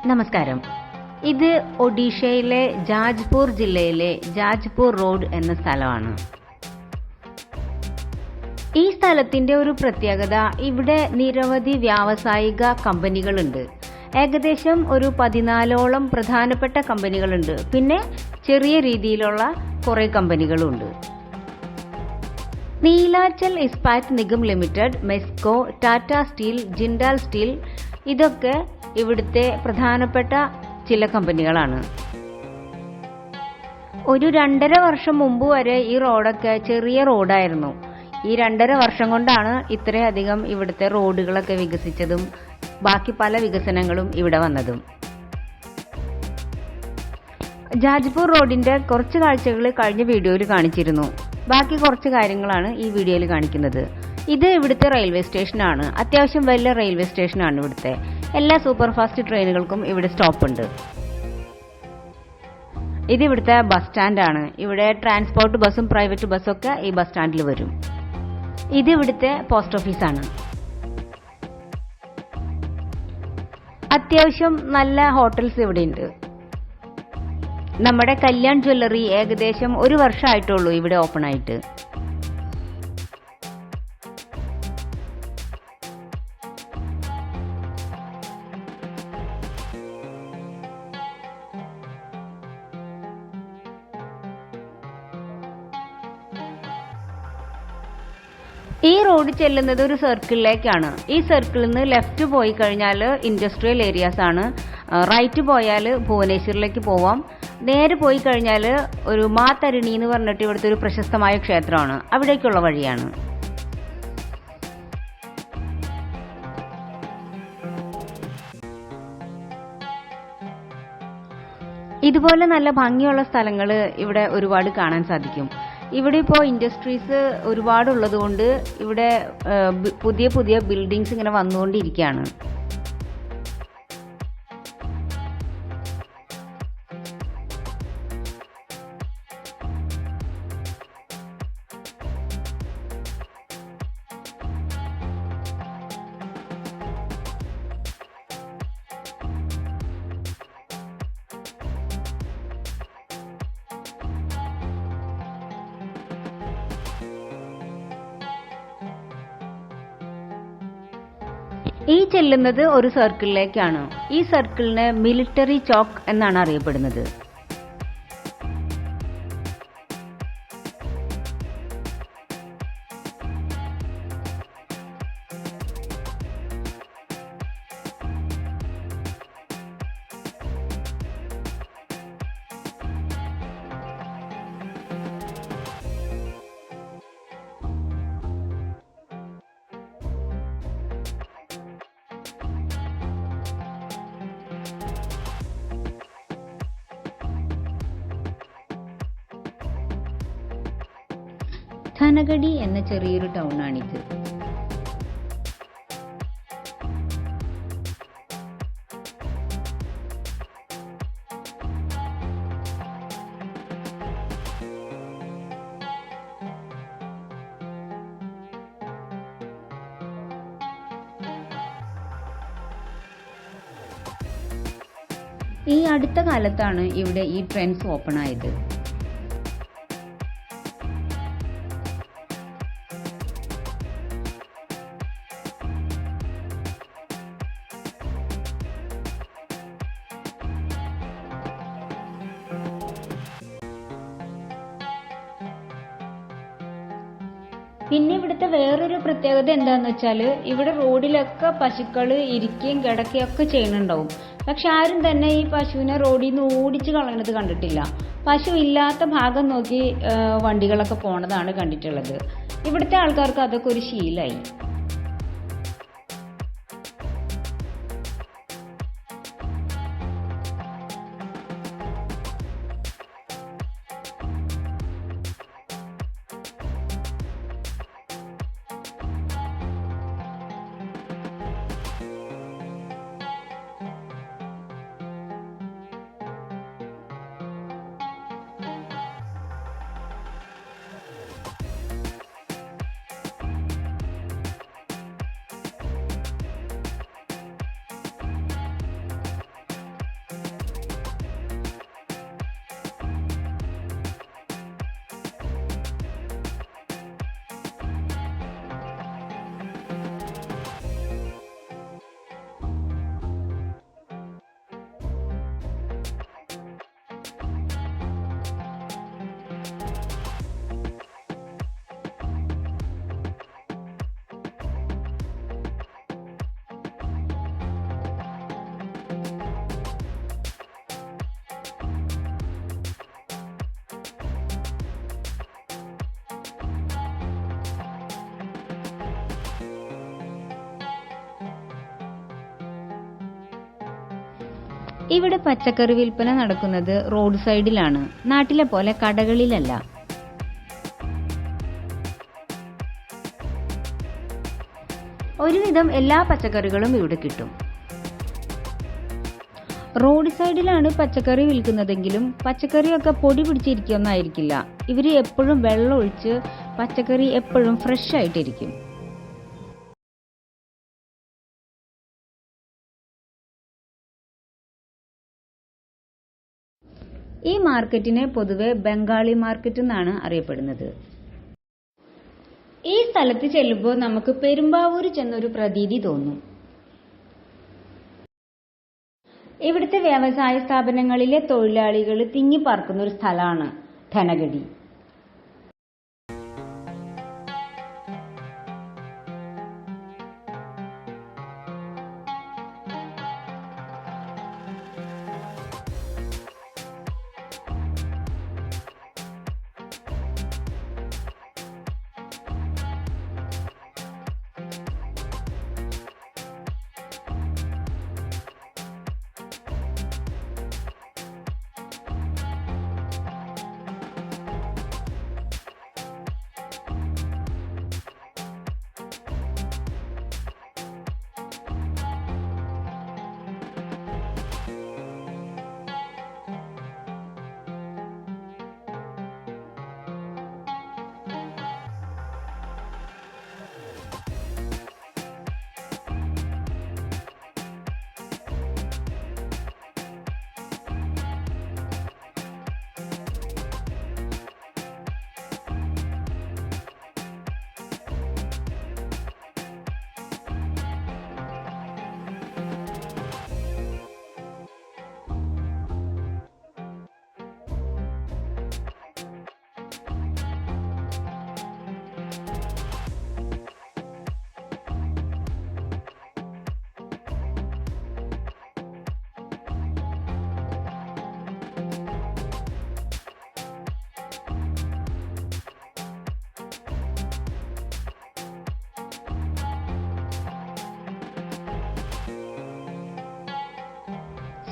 നമസ്കാരം. ഇത് ഒഡീഷയിലെ ജാജ്പൂർ ജില്ലയിലെ ജാജ്പൂർ റോഡ് എന്ന സ്ഥലമാണ്. ഈ സ്ഥലത്തിന്റെ ഒരു പ്രത്യേകത, ഇവിടെ നിരവധി വ്യാവസായിക കമ്പനികളുണ്ട്. ഏകദേശം ഒരു 14ഓളം പ്രധാനപ്പെട്ട കമ്പനികളുണ്ട്. പിന്നെ ചെറിയ രീതിയിലുള്ള കുറെ കമ്പനികളുണ്ട്. Neelachal Ispat Nigam limited, Mesco, Tata steel, Jindal steel ഇതൊക്കെ ഇവിടുത്തെ പ്രധാനപ്പെട്ട ചില കമ്പനികളാണ്. ഒരു 2.5 വർഷം മുമ്പ് വരെ ഈ റോഡൊക്കെ ചെറിയ റോഡായിരുന്നു. ഈ 2.5 വർഷം കൊണ്ടാണ് ഇത്രയധികം ഇവിടുത്തെ റോഡുകളൊക്കെ വികസിച്ചതും ബാക്കി പല വികസനങ്ങളും ഇവിടെ വന്നതും. ജാജ്പൂർ റോഡിന്റെ കുറച്ച് കാഴ്ചകൾ കഴിഞ്ഞ വീഡിയോയിൽ കാണിച്ചിരുന്നു. ബാക്കി കുറച്ച് കാര്യങ്ങളാണ് ഈ വീഡിയോയിൽ കാണിക്കുന്നത്. ഇത് ഇവിടുത്തെ റെയിൽവേ സ്റ്റേഷനാണ്. അത്യാവശ്യം വലിയ റെയിൽവേ സ്റ്റേഷനാണ് ഇവിടുത്തെ. എല്ലാ സൂപ്പർ ഫാസ്റ്റ് ട്രെയിനുകൾക്കും ഇവിടെ സ്റ്റോപ്പ് ഉണ്ട്. ഇത് ഇവിടുത്തെ ബസ് സ്റ്റാൻഡാണ്. ഇവിടെ ട്രാൻസ്പോർട്ട് ബസ്സും പ്രൈവറ്റ് ബസ്സും ഒക്കെ ഈ ബസ് സ്റ്റാൻഡിൽ വരും. ഇത് ഇവിടുത്തെ പോസ്റ്റ് ഓഫീസാണ്. അത്യാവശ്യം നല്ല ഹോട്ടൽസ് ഇവിടെ ഉണ്ട്. നമ്മുടെ കല്യാൺ ജ്വല്ലറി ഏകദേശം 1 വർഷമായിട്ടുള്ളൂ ഇവിടെ ഓപ്പൺ ആയിട്ട്. ഈ റോഡ് ചെല്ലുന്നത് ഒരു സർക്കിളിലേക്കാണ്. ഈ സർക്കിളിൽ നിന്ന് ലെഫ്റ്റ് പോയി കഴിഞ്ഞാൽ ഇൻഡസ്ട്രിയൽ ഏരിയാസ് ആണ്. റൈറ്റ് പോയാൽ ഭുവനേശ്വറിലേക്ക് പോവാം. നേരെ പോയി കഴിഞ്ഞാൽ ഒരു മാതരിണി എന്ന് പറഞ്ഞിട്ട് ഇവിടുത്തെ ഒരു പ്രശസ്തമായ ക്ഷേത്രമാണ്. അവിടേക്കുള്ള വഴിയാണ്. ഇതുപോലെ നല്ല ഭംഗിയുള്ള സ്ഥലങ്ങൾ ഇവിടെ ഒരുപാട് കാണാൻ സാധിക്കും. ഇവിടെ ഇപ്പോൾ ഇൻഡസ്ട്രീസ് ഒരുപാടുള്ളത് കൊണ്ട് ഇവിടെ പുതിയ പുതിയ ബിൽഡിങ്സ് ഇങ്ങനെ വന്നുകൊണ്ടിരിക്കുകയാണ്. ഈ ചെല്ലുന്നത് ഒരു സർക്കിളിലേക്കാണ്. ഈ സർക്കിളിന് മിലിറ്ററി ചോക്ക് എന്നാണ് അറിയപ്പെടുന്നത്. ധനഗഡി എന്ന ചെറിയൊരു ടൗണാണിത്. ഈ അടുത്ത കാലത്താണ് ഇവിടെ ഈ ട്രെൻഡ്സ് ഓപ്പൺ ആയത്. പിന്നെ ഇവിടുത്തെ വേറൊരു പ്രത്യേകത എന്താന്ന് വെച്ചാൽ, ഇവിടെ റോഡിലൊക്കെ പശുക്കൾ ഇരിക്കുകയും കിടക്കുകയും ഒക്കെ ചെയ്യുന്നുണ്ടാവും. പക്ഷെ ആരും തന്നെ ഈ പശുവിനെ റോഡിൽ നിന്ന് ഓടിച്ച് കളയുന്നത് കണ്ടിട്ടില്ല. പശു ഇല്ലാത്ത ഭാഗം നോക്കി വണ്ടികളൊക്കെ പോണതാണ് കണ്ടിട്ടുള്ളത്. ഇവിടുത്തെ ആൾക്കാർക്ക് അതൊക്കെ ഒരു ശീലമായി. ഇവിടെ പച്ചക്കറി വിൽപ്പന നടക്കുന്നത് റോഡ് സൈഡിലാണ്, നാട്ടിലെ പോലെ കടകളിലല്ല. ഒരുവിധം എല്ലാ പച്ചക്കറികളും ഇവിടെ കിട്ടും. റോഡ് സൈഡിലാണ് പച്ചക്കറി വിൽക്കുന്നതെങ്കിലും പച്ചക്കറിയൊക്കെ പൊടി പിടിച്ചിരിക്കൊന്നായിരിക്കില്ല. ഇവർ എപ്പോഴും വെള്ളം ഒഴിച്ച് പച്ചക്കറി എപ്പോഴും ഫ്രഷ് ആയിട്ടിരിക്കും. ഈ മാർക്കറ്റിനെ പൊതുവെ ബംഗാളി മാർക്കറ്റ് എന്നാണ് അറിയപ്പെടുന്നത്. ഈ സ്ഥലത്ത് ചെല്ലുമ്പോൾ നമുക്ക് പെരുമ്പാവൂർ ചെന്നൊരു പ്രതീതി തോന്നും. ഇവിടുത്തെ വ്യവസായ സ്ഥാപനങ്ങളിലെ തൊഴിലാളികൾ തിങ്ങിപ്പാർക്കുന്ന ഒരു സ്ഥലമാണ് ധനഗഡി.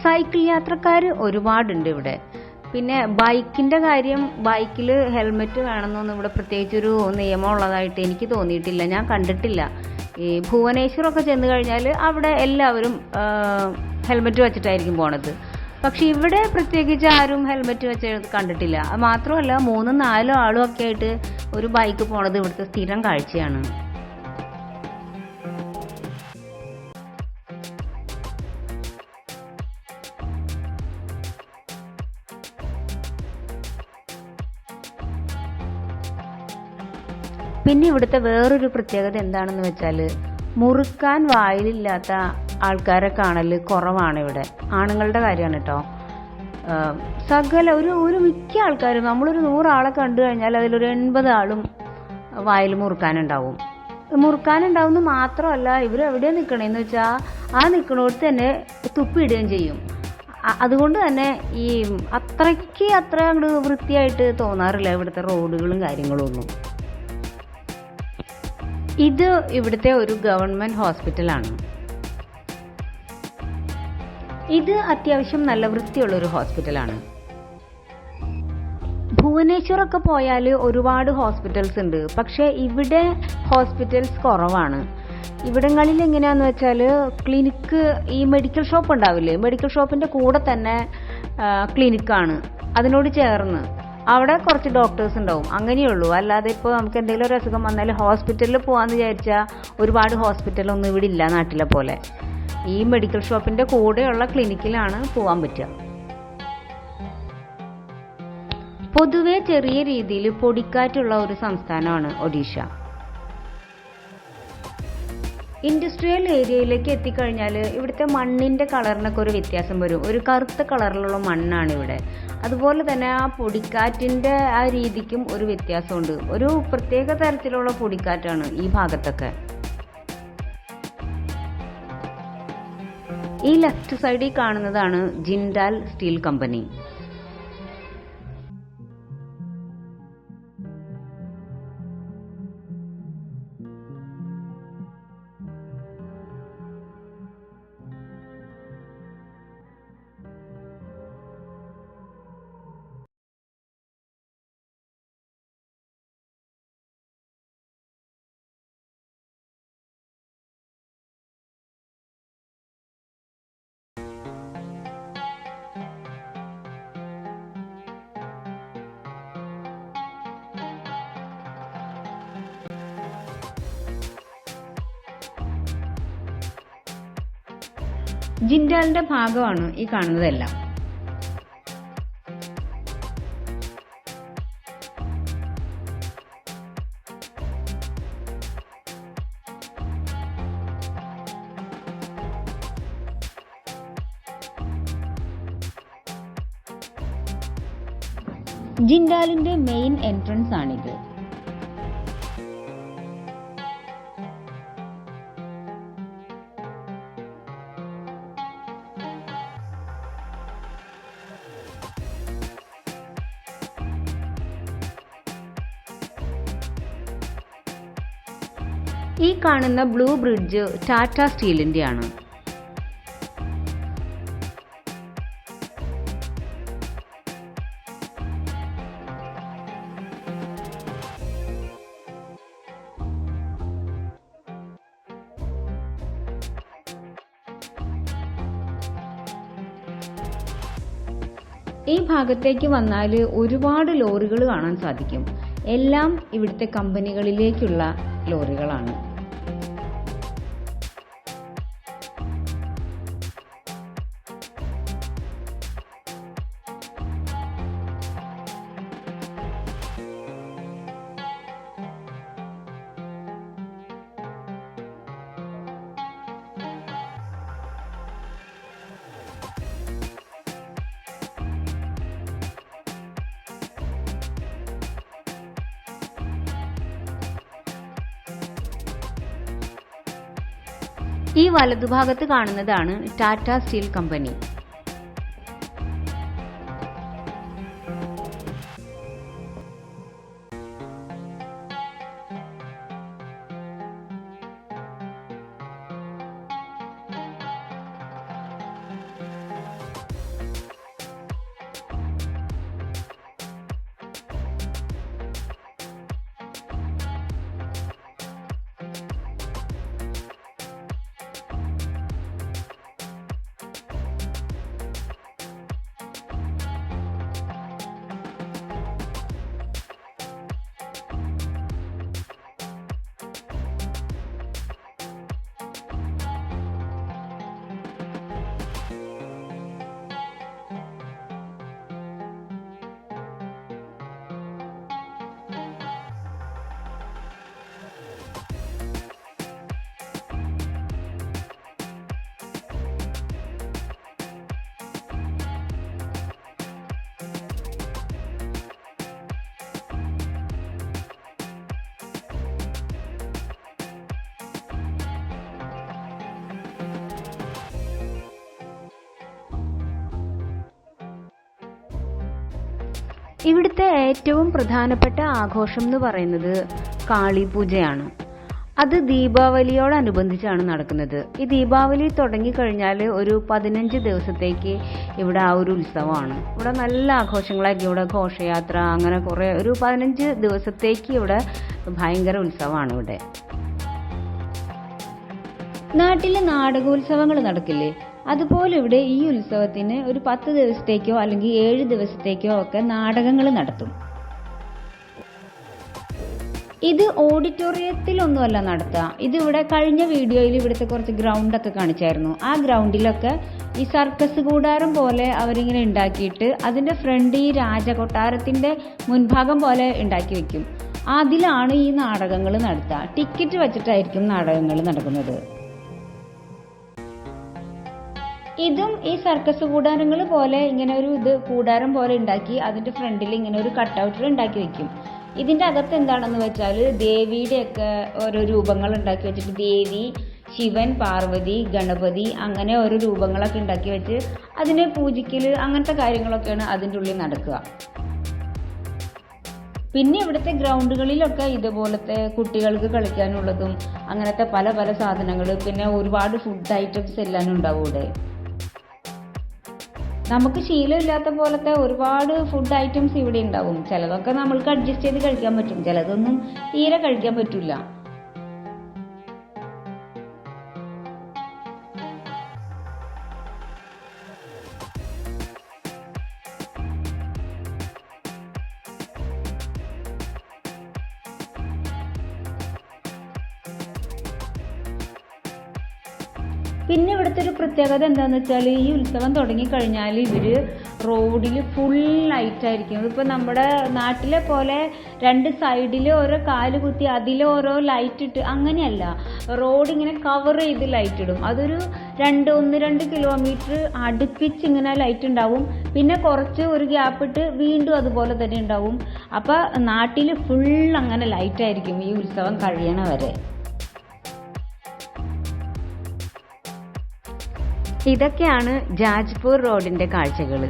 സൈക്കിൾ യാത്രക്കാർ ഒരുപാടുണ്ട് ഇവിടെ. പിന്നെ ബൈക്കിന്റെ കാര്യം, ബൈക്കിൽ ഹെൽമെറ്റ് വേണമെന്നൊന്നും ഇവിടെ പ്രത്യേകിച്ചൊരു നിയമം ഉള്ളതായിട്ട് എനിക്ക് തോന്നിയിട്ടില്ല, ഞാൻ കണ്ടിട്ടില്ല. ഈ ഭുവനേശ്വറൊക്കെ ചെന്ന് കഴിഞ്ഞാൽ അവിടെ എല്ലാവരും ഹെൽമെറ്റ് വെച്ചിട്ടായിരിക്കും പോണത്. പക്ഷെ ഇവിടെ പ്രത്യേകിച്ച് ആരും ഹെൽമെറ്റ് വെച്ച് കണ്ടിട്ടില്ല. അത് മാത്രമല്ല 3-4 ആളും ഒക്കെ ആയിട്ട് ഒരു ബൈക്ക് പോണത് ഇവിടുത്തെ സ്ഥിരം കാഴ്ചയാണ്. പിന്നെ ഇവിടുത്തെ വേറൊരു പ്രത്യേകത എന്താണെന്ന് വെച്ചാൽ മുറുക്കാൻ വായിലില്ലാത്ത ആൾക്കാരെ കാണൽ കുറവാണ് ഇവിടെ. ആണുങ്ങളുടെ കാര്യമാണ് കേട്ടോ. സകല ഒരു മിക്ക ആൾക്കാരും, നമ്മളൊരു 100 ആളെ കണ്ടു കഴിഞ്ഞാൽ അതിലൊരു 80 ആളും വായിൽ മുറുക്കാനുണ്ടാവുമെന്ന് മാത്രമല്ല, ഇവരെവിടെയാണ് നിൽക്കണേന്ന് വെച്ചാൽ ആ നിൽക്കണോടത്ത് തന്നെ തുപ്പിയിടുകയും ചെയ്യും. അതുകൊണ്ട് തന്നെ ഈ അത്ര അങ്ങോട്ട് വൃത്തിയായിട്ട് തോന്നാറില്ല ഇവിടുത്തെ റോഡുകളും കാര്യങ്ങളും ഒന്നും. ഇത് ഇവിടുത്തെ ഒരു ഗവൺമെന്റ് ഹോസ്പിറ്റലാണ്. ഇത് അത്യാവശ്യം നല്ല വൃത്തിയുള്ളൊരു ഹോസ്പിറ്റലാണ്. ഭുവനേശ്വറൊക്കെ പോയാൽ ഒരുപാട് ഹോസ്പിറ്റൽസ് ഉണ്ട്, പക്ഷേ ഇവിടെ ഹോസ്പിറ്റൽസ് കുറവാണ്. ഇവിടങ്ങളിൽ എങ്ങനെയാന്ന് വെച്ചാൽ ക്ലിനിക്ക്, ഈ മെഡിക്കൽ ഷോപ്പ് ഉണ്ടാവില്ലേ, മെഡിക്കൽ ഷോപ്പിന്റെ കൂടെ തന്നെ ക്ലിനിക്കാണ്, അതിനോട് ചേർന്ന് അവിടെ കുറച്ച് ഡോക്ടേഴ്സ് ഉണ്ടാവും, അങ്ങനെയുള്ളൂ. അല്ലാതെ ഇപ്പോൾ നമുക്ക് എന്തെങ്കിലും ഒരു അസുഖം വന്നാൽ ഹോസ്പിറ്റലിൽ പോകാമെന്ന് വിചാരിച്ചാൽ ഒരുപാട് ഹോസ്പിറ്റലൊന്നും ഇവിടെ ഇല്ല നാട്ടിലെ പോലെ. ഈ മെഡിക്കൽ ഷോപ്പിന്റെ കൂടെയുള്ള ക്ലിനിക്കിലാണ് പോകാൻ പറ്റുക. പൊതുവെ ചെറിയ രീതിയിൽ പൊടിക്കാറ്റുള്ള ഒരു സംസ്ഥാനമാണ് ഒഡീഷ. ഇൻഡസ്ട്രിയൽ ഏരിയയിലേക്ക് എത്തിക്കഴിഞ്ഞാൽ ഇവിടുത്തെ മണ്ണിൻ്റെ കളറിനൊക്കെ ഒരു വ്യത്യാസം വരും. ഒരു കറുത്ത കളറിലുള്ള മണ്ണാണ് ഇവിടെ. അതുപോലെ തന്നെ ആ പൊടിക്കാറ്റിൻ്റെ ആ രീതിക്കും ഒരു വ്യത്യാസമുണ്ട്. ഒരു പ്രത്യേക തരത്തിലുള്ള പൊടിക്കാറ്റാണ് ഈ ഭാഗത്തൊക്കെ. ഈ ലെഫ്റ്റ് സൈഡിൽ കാണുന്നതാണ് ജിൻഡാൽ സ്റ്റീൽ കമ്പനി. ജിൻഡാലിന്റെ ഭാഗമാണ് ഈ കാണുന്നതെല്ലാം. ജിൻഡാലിന്റെ മെയിൻ എൻട്രൻസ് ആണിത്. ഈ കാണുന്ന ബ്ലൂ ബ്രിഡ്ജ് ടാറ്റ സ്റ്റീലിന്റെ ആണ്. ഈ ഭാഗത്തേക്ക് വന്നാൽ ഒരുപാട് ലോറികൾ കാണാൻ സാധിക്കും. എല്ലാം ഇവിടുത്തെ കമ്പനികളിലേക്കുള്ള ലോറികളാണ്. ഈ വലതുഭാഗത്ത് കാണുന്നതാണ് ടാറ്റ സ്റ്റീൽ കമ്പനി. ഇവിടുത്തെ ഏറ്റവും പ്രധാനപ്പെട്ട ആഘോഷം എന്ന് പറയുന്നത് കാളിപൂജയാണ്. അത് ദീപാവലിയോടനുബന്ധിച്ചാണ് നടക്കുന്നത്. ഈ ദീപാവലി തുടങ്ങിക്കഴിഞ്ഞാൽ ഒരു 15 ദിവസത്തേക്ക് ഇവിടെ ആ ഒരു ഉത്സവമാണ്. ഇവിടെ നല്ല ആഘോഷങ്ങളായിരിക്കും. ഇവിടെ ഘോഷയാത്ര അങ്ങനെ കുറേ ഒരു 15 ദിവസത്തേക്ക് ഇവിടെ ഭയങ്കര ഉത്സവമാണ്. ഇവിടെ നാട്ടിലെ നാടകോത്സവങ്ങൾ നടക്കില്ലേ, അതുപോലെ ഇവിടെ ഈ ഉത്സവത്തിന് ഒരു 10 ദിവസത്തേക്കോ അല്ലെങ്കിൽ 7 ദിവസത്തേക്കോ ഒക്കെ നാടകങ്ങൾ നടത്തും. ഇത് ഓഡിറ്റോറിയത്തിലൊന്നുമല്ല നടത്തുക. ഇതിവിടെ കഴിഞ്ഞ വീഡിയോയിൽ ഇവിടുത്തെ കുറച്ച് ഗ്രൗണ്ടൊക്കെ കാണിച്ചായിരുന്നു. ആ ഗ്രൗണ്ടിലൊക്കെ ഈ സർക്കസ് കൂടാരം പോലെ അവരിങ്ങനെ ഉണ്ടാക്കിയിട്ട് അതിൻ്റെ ഫ്രണ്ട് ഈ രാജകൊട്ടാരത്തിൻ്റെ മുൻഭാഗം പോലെ ഉണ്ടാക്കി വെക്കും. അതിലാണ് ഈ നാടകങ്ങൾ നടത്തുക. ടിക്കറ്റ് വെച്ചിട്ടായിരിക്കും നാടകങ്ങൾ നടക്കുന്നത്. ഇതും ഈ സർക്കസ് കൂടാരങ്ങൾ പോലെ ഇങ്ങനെ ഒരു കൂടാരം പോലെ ഉണ്ടാക്കി അതിൻ്റെ ഫ്രണ്ടിൽ ഇങ്ങനെ ഒരു കട്ടൗട്ടർ ഉണ്ടാക്കി വെക്കും. ഇതിൻ്റെ അകത്ത് എന്താണെന്ന് വെച്ചാൽ ദേവിയുടെയൊക്കെ ഓരോ രൂപങ്ങൾ ഉണ്ടാക്കി വെച്ചിട്ട് ദേവി, ശിവൻ, പാർവതി, ഗണപതി അങ്ങനെ ഓരോ രൂപങ്ങളൊക്കെ ഉണ്ടാക്കി വെച്ച് അതിനെ പൂജിക്കൽ അങ്ങനത്തെ കാര്യങ്ങളൊക്കെയാണ് അതിൻ്റെ ഉള്ളിൽ നടക്കുക. പിന്നെ ഇവിടുത്തെ ഗ്രൗണ്ടുകളിലൊക്കെ ഇതുപോലത്തെ കുട്ടികൾക്ക് കളിക്കാനുള്ളതും അങ്ങനത്തെ പല പല സാധനങ്ങൾ, പിന്നെ ഒരുപാട് ഫുഡ് ഐറ്റംസ് എല്ലാം ഉണ്ടാവും ഇവിടെ. നമുക്ക് ശീലമില്ലാത്ത പോലത്തെ ഒരുപാട് ഫുഡ് ഐറ്റംസ് ഇവിടെ ഉണ്ടാവും. ചിലതൊക്കെ നമ്മൾക്ക് അഡ്ജസ്റ്റ് ചെയ്ത് കഴിക്കാൻ പറ്റും, ചിലതൊന്നും തീരെ കഴിക്കാൻ പറ്റില്ല. പിന്നെ ഇവിടുത്തെ ഒരു പ്രത്യേകത എന്താണെന്ന് വെച്ചാൽ ഈ ഉത്സവം തുടങ്ങിക്കഴിഞ്ഞാൽ ഇവർ റോഡിൽ ഫുൾ ലൈറ്റായിരിക്കും. ഇപ്പോൾ നമ്മുടെ നാട്ടിലെ പോലെ 2 സൈഡിൽ ഓരോ കാല് കുത്തി അതിൽ ഓരോ ലൈറ്റ് ഇട്ട് അങ്ങനെയല്ല, റോഡ് ഇങ്ങനെ കവർ ചെയ്ത് ലൈറ്റ് ഇടും. അതൊരു 1-2 കിലോമീറ്റർ അടുപ്പിച്ച് ഇങ്ങനെ ലൈറ്റ് ഉണ്ടാവും. പിന്നെ കുറച്ച് ഒരു ഗ്യാപ്പ് ഇട്ട് വീണ്ടും അതുപോലെ തന്നെ ഉണ്ടാവും. അപ്പോൾ നാട്ടിൽ ഫുൾ അങ്ങനെ ലൈറ്റായിരിക്കും ഈ ഉത്സവം കഴിയണ വരെ. ഇതൊക്കെയാണ് ജാജ്പൂർ റോഡിൻ്റെ കാഴ്ചകൾ.